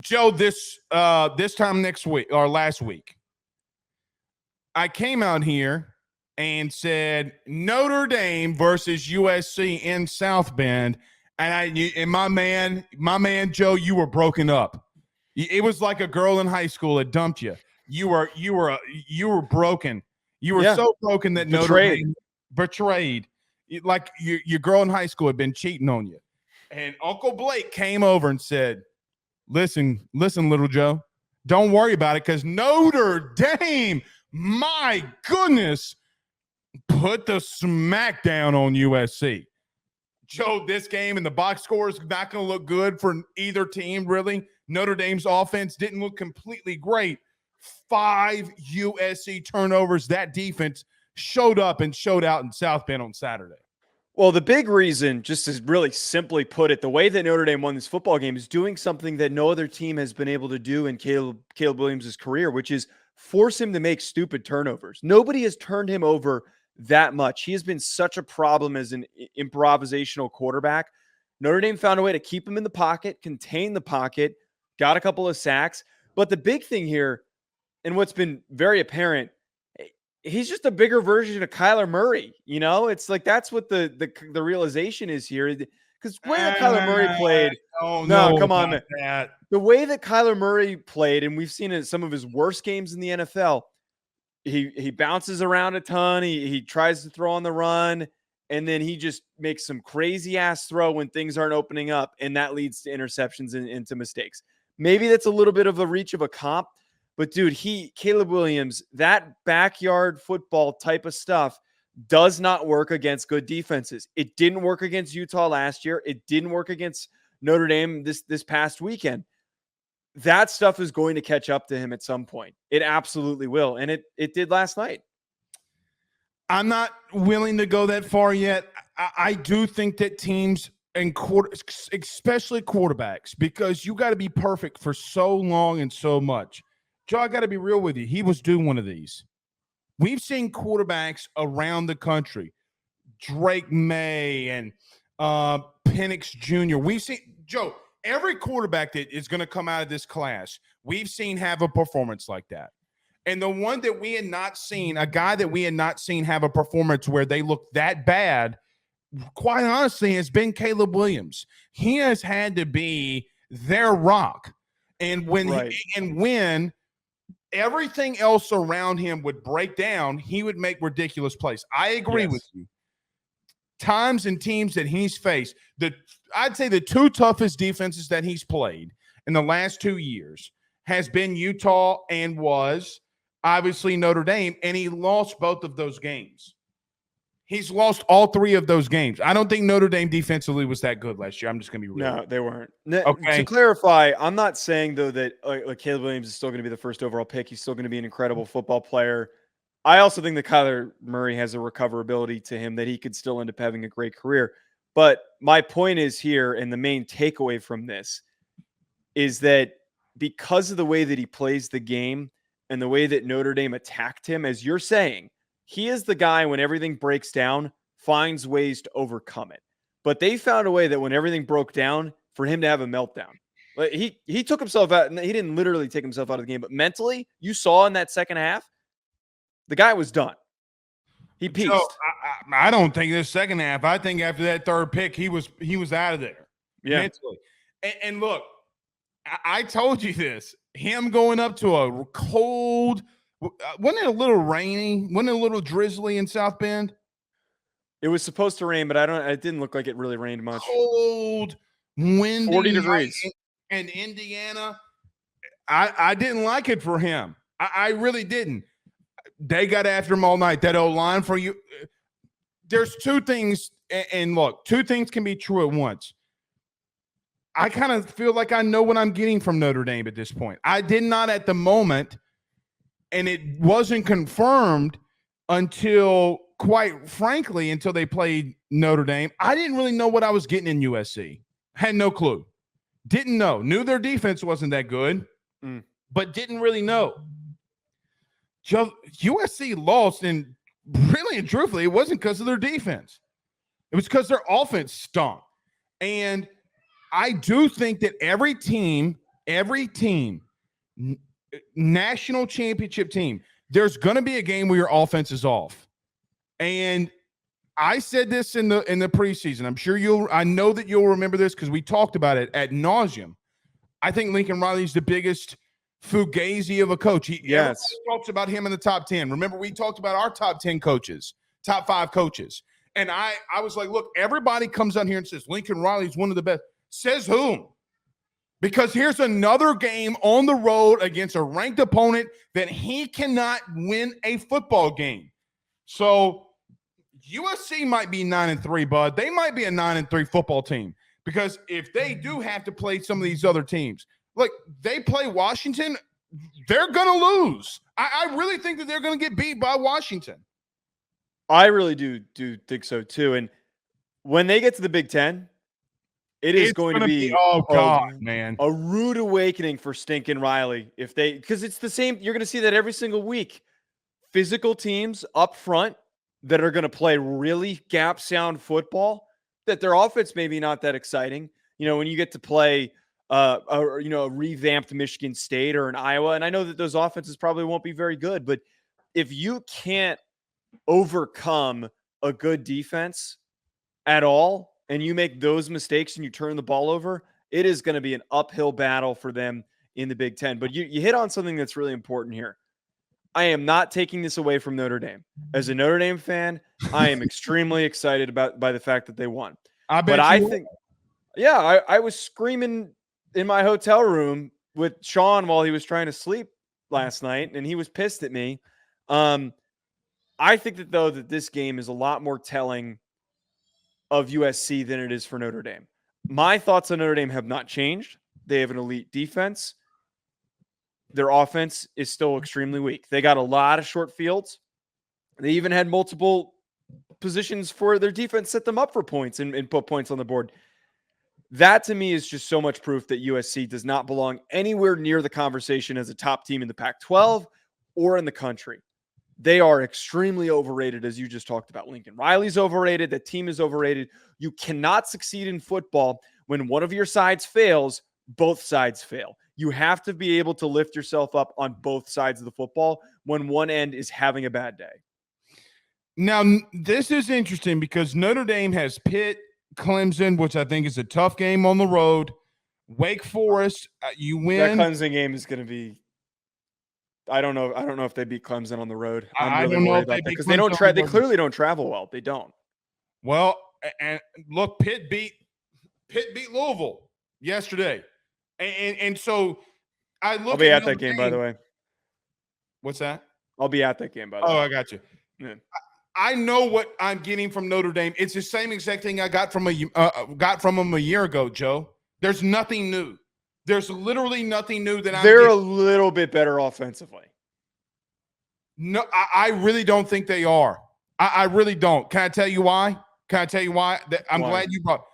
Joe, this time next week or last week, I came out here and said Notre Dame versus USC in South Bend, and my man Joe, you were broken up. It was like a girl in high school that dumped you. You were broken. You were so broken that Notre Dame betrayed. Like your girl in high school had been cheating on you. And Uncle Blake came over and said, Listen, little Joe, don't worry about it because Notre Dame, my goodness, put the smack down on USC. Joe, this game and the box score is not going to look good for either team, really. Notre Dame's offense didn't look completely great. 5 USC turnovers. That defense showed up and showed out in South Bend on Saturday. Well, the big reason, just to really simply put it, the way that Notre Dame won this football game is doing something that no other team has been able to do in Caleb Williams' career, which is force him to make stupid turnovers. Nobody has turned him over that much. He has been such a problem as an improvisational quarterback. Notre Dame found a way to keep him in the pocket, contain the pocket, got a couple of sacks. But the big thing here, and what's been very apparent, he's just a bigger version of Kyler Murray. You know, it's like that's what the realization is here. Because the way that Kyler Murray played, come on, man. The way that Kyler Murray played, and we've seen it in some of his worst games in the NFL, he bounces around a ton. He tries to throw on the run, and then he just makes some crazy ass throw when things aren't opening up, and that leads to interceptions and into mistakes. Maybe that's a little bit of a reach of a comp. But, dude, Caleb Williams, that backyard football type of stuff does not work against good defenses. It didn't work against Utah last year. It didn't work against Notre Dame this past weekend. That stuff is going to catch up to him at some point. It absolutely will. And it did last night. I'm not willing to go that far yet. I do think that teams and especially quarterbacks, because you got to be perfect for so long and so much. Joe, I got to be real with you. He was due one of these. We've seen quarterbacks around the country, Drake May and Penix Jr. We've seen, Joe, every quarterback that is going to come out of this class, we've seen have a performance like that. And the one that we had not seen, a guy that we had not seen have a performance where they look that bad, quite honestly, has been Caleb Williams. He has had to be their rock. And when everything else around him would break down, he would make ridiculous plays. I agree with you. Times and teams that he's faced, I'd say the 2 toughest defenses that he's played in the last 2 years has been Utah and was obviously Notre Dame, and he lost both of those games. He's lost all 3 of those games. I don't think Notre Dame defensively was that good last year. I'm just going to be real. No, they weren't. Okay. To clarify, I'm not saying, though, that Caleb Williams is still going to be the first overall pick. He's still going to be an incredible football player. I also think that Kyler Murray has a recoverability to him that he could still end up having a great career. But my point is here, and the main takeaway from this is that because of the way that he plays the game and the way that Notre Dame attacked him, as you're saying, he is the guy when everything breaks down, finds ways to overcome it. But they found a way that when everything broke down, for him to have a meltdown. Like he took himself out, and he didn't literally take himself out of the game, but mentally, you saw in that second half, the guy was done. He peaced. So, I don't think this second half. I think after that third pick, he was out of there. Yeah. Mentally. And look, I told you this. Him going up to a cold. Wasn't it a little rainy? Wasn't it a little drizzly in South Bend? It was supposed to rain, but it didn't look like it really rained much. Cold, windy, 40 degrees. In Indiana. I didn't like it for him. I really didn't. They got after him all night. That O-line for you. There's 2 things, and look, 2 things can be true at once. I kind of feel like I know what I'm getting from Notre Dame at this point. I did not at the moment. And it wasn't confirmed until, quite frankly, until they played Notre Dame. I didn't really know what I was getting in USC. Had no clue. Didn't know. Knew their defense wasn't that good, but didn't really know. USC lost, and really and truthfully, it wasn't because of their defense. It was because their offense stunk. And I do think that every team every team, national championship team, there's going to be a game where your offense is off. And I said this in the preseason. I'm sure I know that you'll remember this because we talked about it ad nauseum. I think Lincoln Riley's the biggest fugazi of a coach. Everybody talks about him in the top 10. Remember, we talked about our top 10 coaches, top 5 coaches. And I was like, look, everybody comes on here and says Lincoln Riley's one of the best. Says whom? Because here's another game on the road against a ranked opponent that he cannot win a football game. So USC might be 9-3, bud. They might be a 9-3 football team. Because if they do have to play some of these other teams, look, they play Washington, they're going to lose. I really think that they're going to get beat by Washington. I really do think so too. And when they get to the Big Ten, it's going to be oh God, man, a rude awakening for stinking Riley. Because it's the same, you're going to see that every single week. Physical teams up front that are going to play really gap sound football, that their offense maybe not that exciting. When you get to play a revamped Michigan State or an Iowa, and I know that those offenses probably won't be very good, but if you can't overcome a good defense at all, and you make those mistakes and you turn the ball over, it is going to be an uphill battle for them in the Big Ten. But you hit on something that's really important here. I am not taking this away from Notre Dame. As a Notre Dame fan, I am extremely excited by the fact that they won. I was screaming in my hotel room with Sean while he was trying to sleep last night, and he was pissed at me. I think that this game is a lot more telling of USC than it is for Notre Dame. My thoughts on Notre Dame have not changed. They have an elite defense. Their offense is still extremely weak. They got a lot of short fields. They even had multiple positions for their defense set them up for points and put points on the board. That to me is just so much proof that USC does not belong anywhere near the conversation as a top team in the Pac-12 or in the country. They are extremely overrated, as you just talked about. Lincoln Riley's overrated. The team is overrated. You cannot succeed in football when one of your sides fails, both sides fail. You have to be able to lift yourself up on both sides of the football when one end is having a bad day. Now, this is interesting because Notre Dame has Pitt, Clemson, which I think is a tough game on the road. Wake Forest, you win. That Clemson game is going to be I don't know if they beat Clemson on the road. I don't know if they beat Clemson. They clearly don't travel well. They don't. Well, and look, Pitt beat Louisville yesterday. And so I look. I'll be at that game, by the way. What's that? I'll be at that game, by the way. Oh, I got you. Yeah. I know what I'm getting from Notre Dame. It's the same exact thing I got from them a year ago, Joe. There's nothing new. There's literally nothing new that they're a little bit better offensively. No, I really don't think they are. I really don't. Can I tell you why? I'm glad you brought.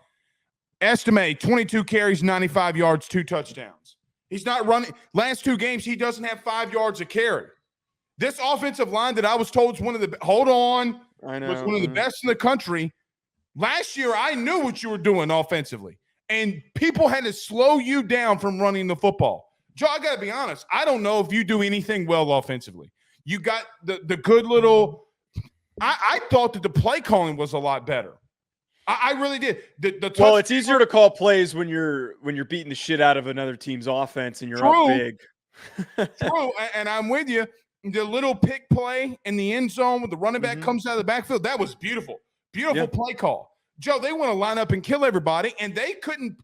Estimate 22 carries, 95 yards, 2 touchdowns. He's not running. Last 2 games, he doesn't have 5 yards a carry. This offensive line that I was told is one of the was one of the best in the country. Last year, I knew what you were doing offensively, and people had to slow you down from running the football. Joe, I got to be honest. I don't know if you do anything well offensively. You got the good little – I thought that the play calling was a lot better. I really did. Well, it's easier to call plays when you're beating the shit out of another team's offense and you're up big. True, and I'm with you. The little pick play in the end zone when the running back comes out of the backfield, that was beautiful. Beautiful play call. Joe, they want to line up and kill everybody, and they couldn't.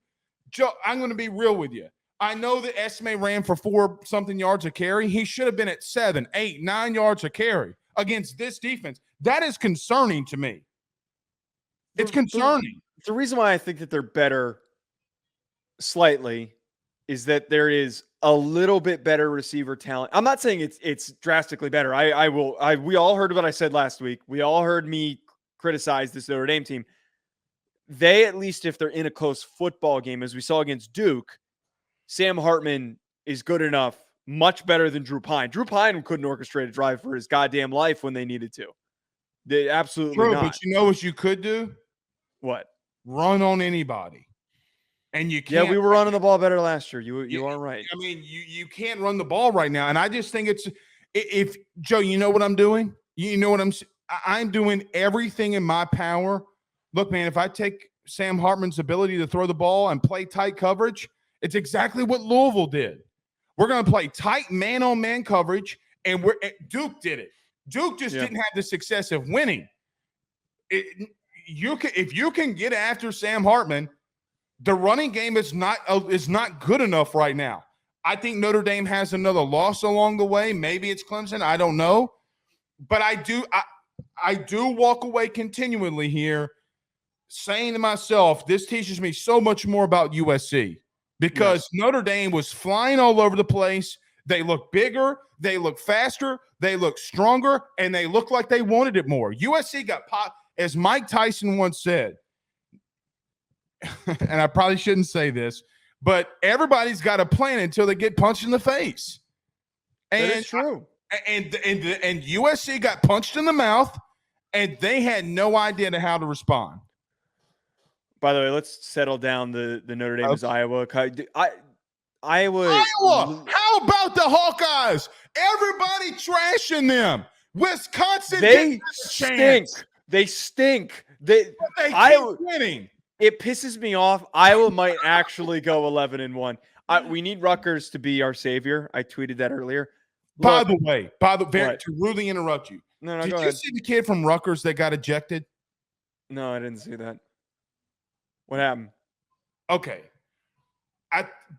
Joe, I'm going to be real with you. I know that Esme ran for 4-something yards a carry. He should have been at 7, 8, 9 yards a carry against this defense. That is concerning to me. It's concerning. The reason why I think that they're better slightly is that there is a little bit better receiver talent. I'm not saying it's drastically better. We all heard what I said last week. We all heard me criticize this Notre Dame team. They, at least if they're in a close football game, as we saw against Duke, Sam Hartman is good enough, much better than Drew Pine. Drew Pine couldn't orchestrate a drive for his goddamn life when they needed to. They absolutely True, not. But you know what you could do? What? Run on anybody. And you Yeah, can't. we were running the ball better last year. You are right. I mean, you can't run the ball right now, and I just think it's if Joe, you know what I'm doing. You know what I'm doing everything in my power. Look, man, if I take Sam Hartman's ability to throw the ball and play tight coverage, it's exactly what Louisville did. We're going to play tight man-on-man coverage, and Duke did it. Duke just didn't have the success of winning. If you can get after Sam Hartman, the running game is not good enough right now. I think Notre Dame has another loss along the way. Maybe it's Clemson. I don't know. But I do walk away continually here saying to myself, this teaches me so much more about USC because Notre Dame was flying all over the place. They look bigger. They look faster. They look stronger. And they look like they wanted it more. USC got popped, as Mike Tyson once said, and I probably shouldn't say this, but everybody's got a plan until they get punched in the face. And that is true. And USC got punched in the mouth, and they had no idea how to respond. By the way, let's settle down the Notre Dame is Iowa. Iowa. How about the Hawkeyes? Everybody trashing them. Wisconsin, they stink. They stink. They keep winning. It pisses me off. Iowa might actually go 11-1. We need Rutgers to be our savior. I tweeted that earlier. By the way, to rudely interrupt you. No, did go you ahead. see the kid from Rutgers that got ejected? No, I didn't see that. What happened? Okay.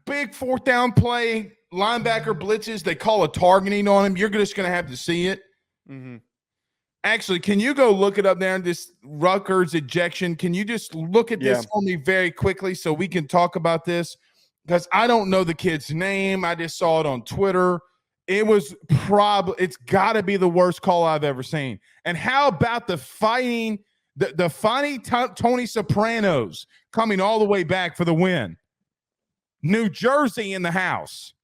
Big fourth down play, linebacker blitzes. They call a targeting on him. You're just going to have to see it. Mm-hmm. Actually, can you go look it up there? This Rutgers ejection. Can you just look at this for me very quickly so we can talk about this? Because I don't know the kid's name. I just saw it on Twitter. It's got to be the worst call I've ever seen. And how about the fighting Tony Sopranos coming all the way back for the win? New Jersey in the house.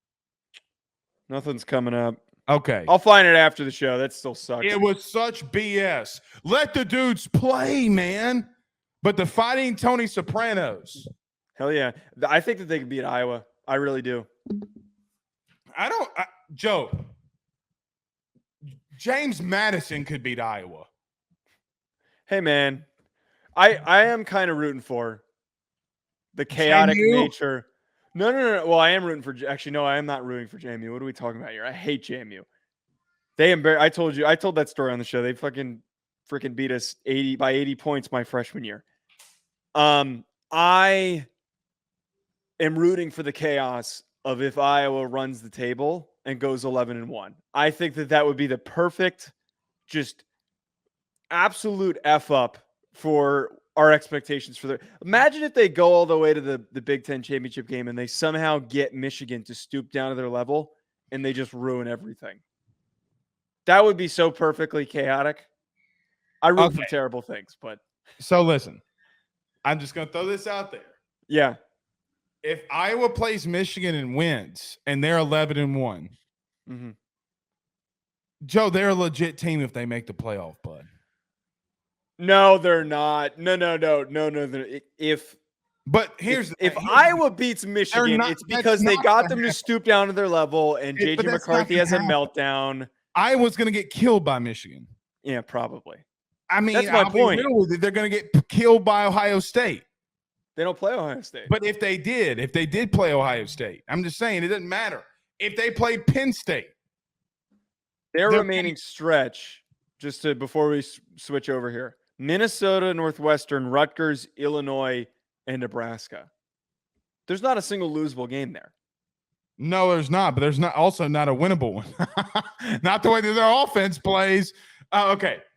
Nothing's coming up. Okay. I'll find it after the show. That still sucks. It was such BS. Let the dudes play, man. But the fighting Tony Sopranos. Hell yeah. I think that they can beat Iowa. I really do. Joe, James Madison could beat Iowa. Hey, man. I am kind of rooting for the chaotic nature. No. Well, I am rooting for – actually, no, I am not rooting for JMU. What are we talking about here? I hate JMU. I told that story on the show. They freaking beat us 80 points my freshman year. I am rooting for the chaos of if Iowa runs the table and goes 11-1. I think that would be the perfect, just absolute F up for our expectations for the. Imagine if they go all the way to the Big Ten championship game and they somehow get Michigan to stoop down to their level and they just ruin everything. That would be so perfectly chaotic. I root for terrible things, but. So listen, I'm just going to throw this out there. Yeah. If Iowa plays Michigan and wins and they're 11-1, Joe, they're a legit team if they make the playoff, bud. No, they're not. No. If Iowa beats Michigan, it's because they got them to stoop down to their level, and JJ McCarthy has a meltdown. Iowa's going to get killed by Michigan. Yeah, probably. I mean, that's my point. They're going to get killed by Ohio State. They don't play Ohio State. But if they did play Ohio State, I'm just saying it doesn't matter. If they played Penn State, their remaining stretch, before we switch over here, Minnesota, Northwestern, Rutgers, Illinois, and Nebraska. There's not a single losable game there. No, there's not, but there's not a winnable one. Not the way that their offense plays. Okay.